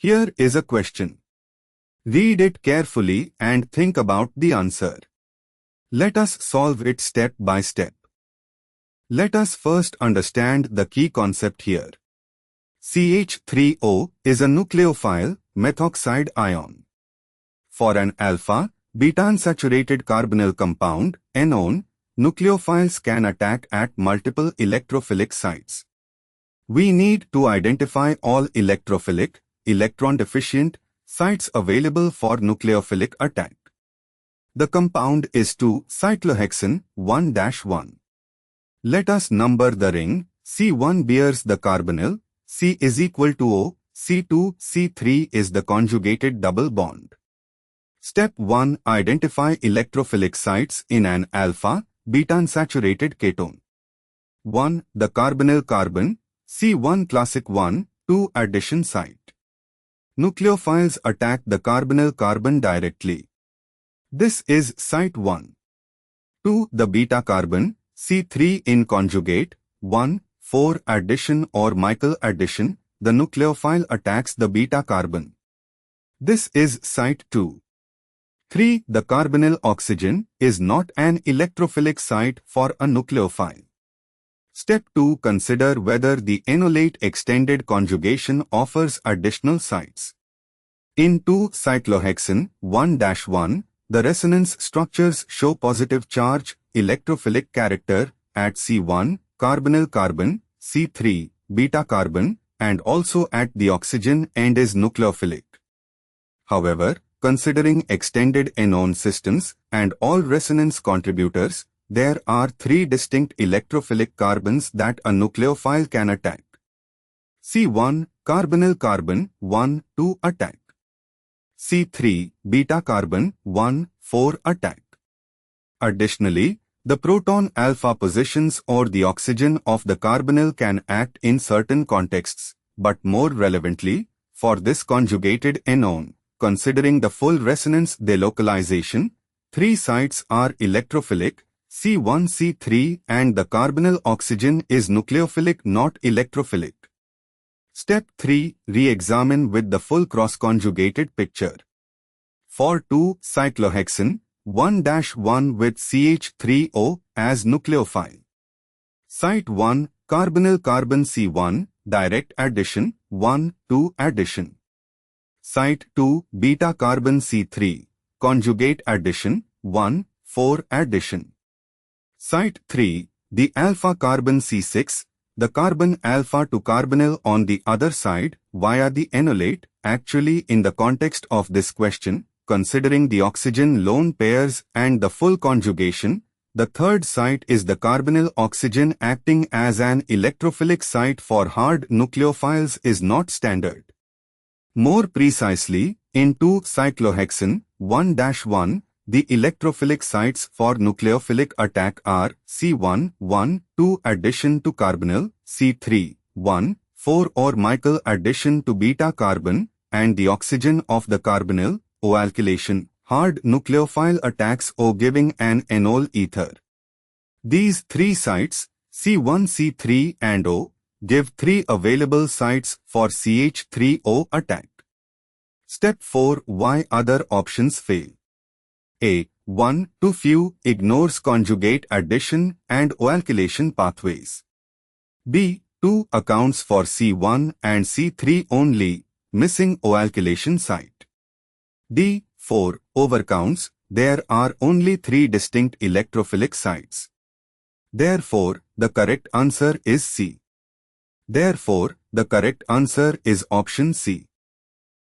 Here is a question. Read it carefully and think about the answer. Let us solve it step by step. Let us first understand the key concept here. CH3O is a nucleophile methoxide ion. For an alpha, beta unsaturated carbonyl compound, enone, nucleophiles can attack at multiple electrophilic sites. We need to identify all electrophilic, electron-deficient sites available for nucleophilic attack. The compound is 2-cyclohexane 1-1. Let us number the ring. C1 bears the carbonyl, C is equal to O, C2, C3 is the conjugated double bond. Step 1. Identify electrophilic sites in an alpha, beta unsaturated ketone. 1. The carbonyl carbon, C1 classic 1, 2 addition site. Nucleophiles attack the carbonyl carbon directly. This is site 1. 2. The beta carbon, C3 in conjugate, 1, 4 addition or Michael addition, the nucleophile attacks the beta carbon. This is site 2. 3. The carbonyl oxygen is not an electrophilic site for a nucleophile. Step 2. Consider whether the enolate extended conjugation offers additional sites. In 2-cyclohexane 1-1, the resonance structures show positive charge, electrophilic character at C1, carbonyl carbon, C3, beta carbon, and also at the oxygen end is nucleophilic. However, considering extended enone systems and all resonance contributors, there are 3 distinct electrophilic carbons that a nucleophile can attack. C1, carbonyl carbon, 1, 2 attack. C3, beta carbon, 1, 4 attack. Additionally, the proton alpha positions or the oxygen of the carbonyl can act in certain contexts, but more relevantly, for this conjugated enone, considering the full resonance delocalization, 3 sites are electrophilic, C1, C3, and the carbonyl oxygen is nucleophilic, not electrophilic. Step 3. Re-examine with the full cross-conjugated picture. For 2-cyclohexane 1-1 with CH3O as nucleophile. Site 1, carbonyl carbon C1, direct addition, 1, 2 addition. Site 2, beta carbon C3, conjugate addition, 1, 4 addition. Site 3, the alpha carbon C6, the carbon alpha to carbonyl on the other side via the enolate. Actually, in the context of this question, considering the oxygen lone pairs and the full conjugation, the third site is the carbonyl oxygen acting as an electrophilic site for hard nucleophiles is not standard. More precisely, in 2-cyclohexane 1-1, the electrophilic sites for nucleophilic attack are C1, 1, 2 addition to carbonyl, C3, 1, 4 or Michael addition to beta carbon, and the oxygen of the carbonyl, O alkylation, hard nucleophile attacks O giving an enol ether. These 3 sites, C1, C3 and O, give 3 available sites for CH3O attack. Step 4. Why other options fail? A. 1. Too few, ignores conjugate addition and O alkylation pathways. B. 2. Accounts for C1 and C3 only, missing O alkylation site. D. 4. Overcounts, there are only 3 distinct electrophilic sites. Therefore, the correct answer is C. Therefore, the correct answer is option C.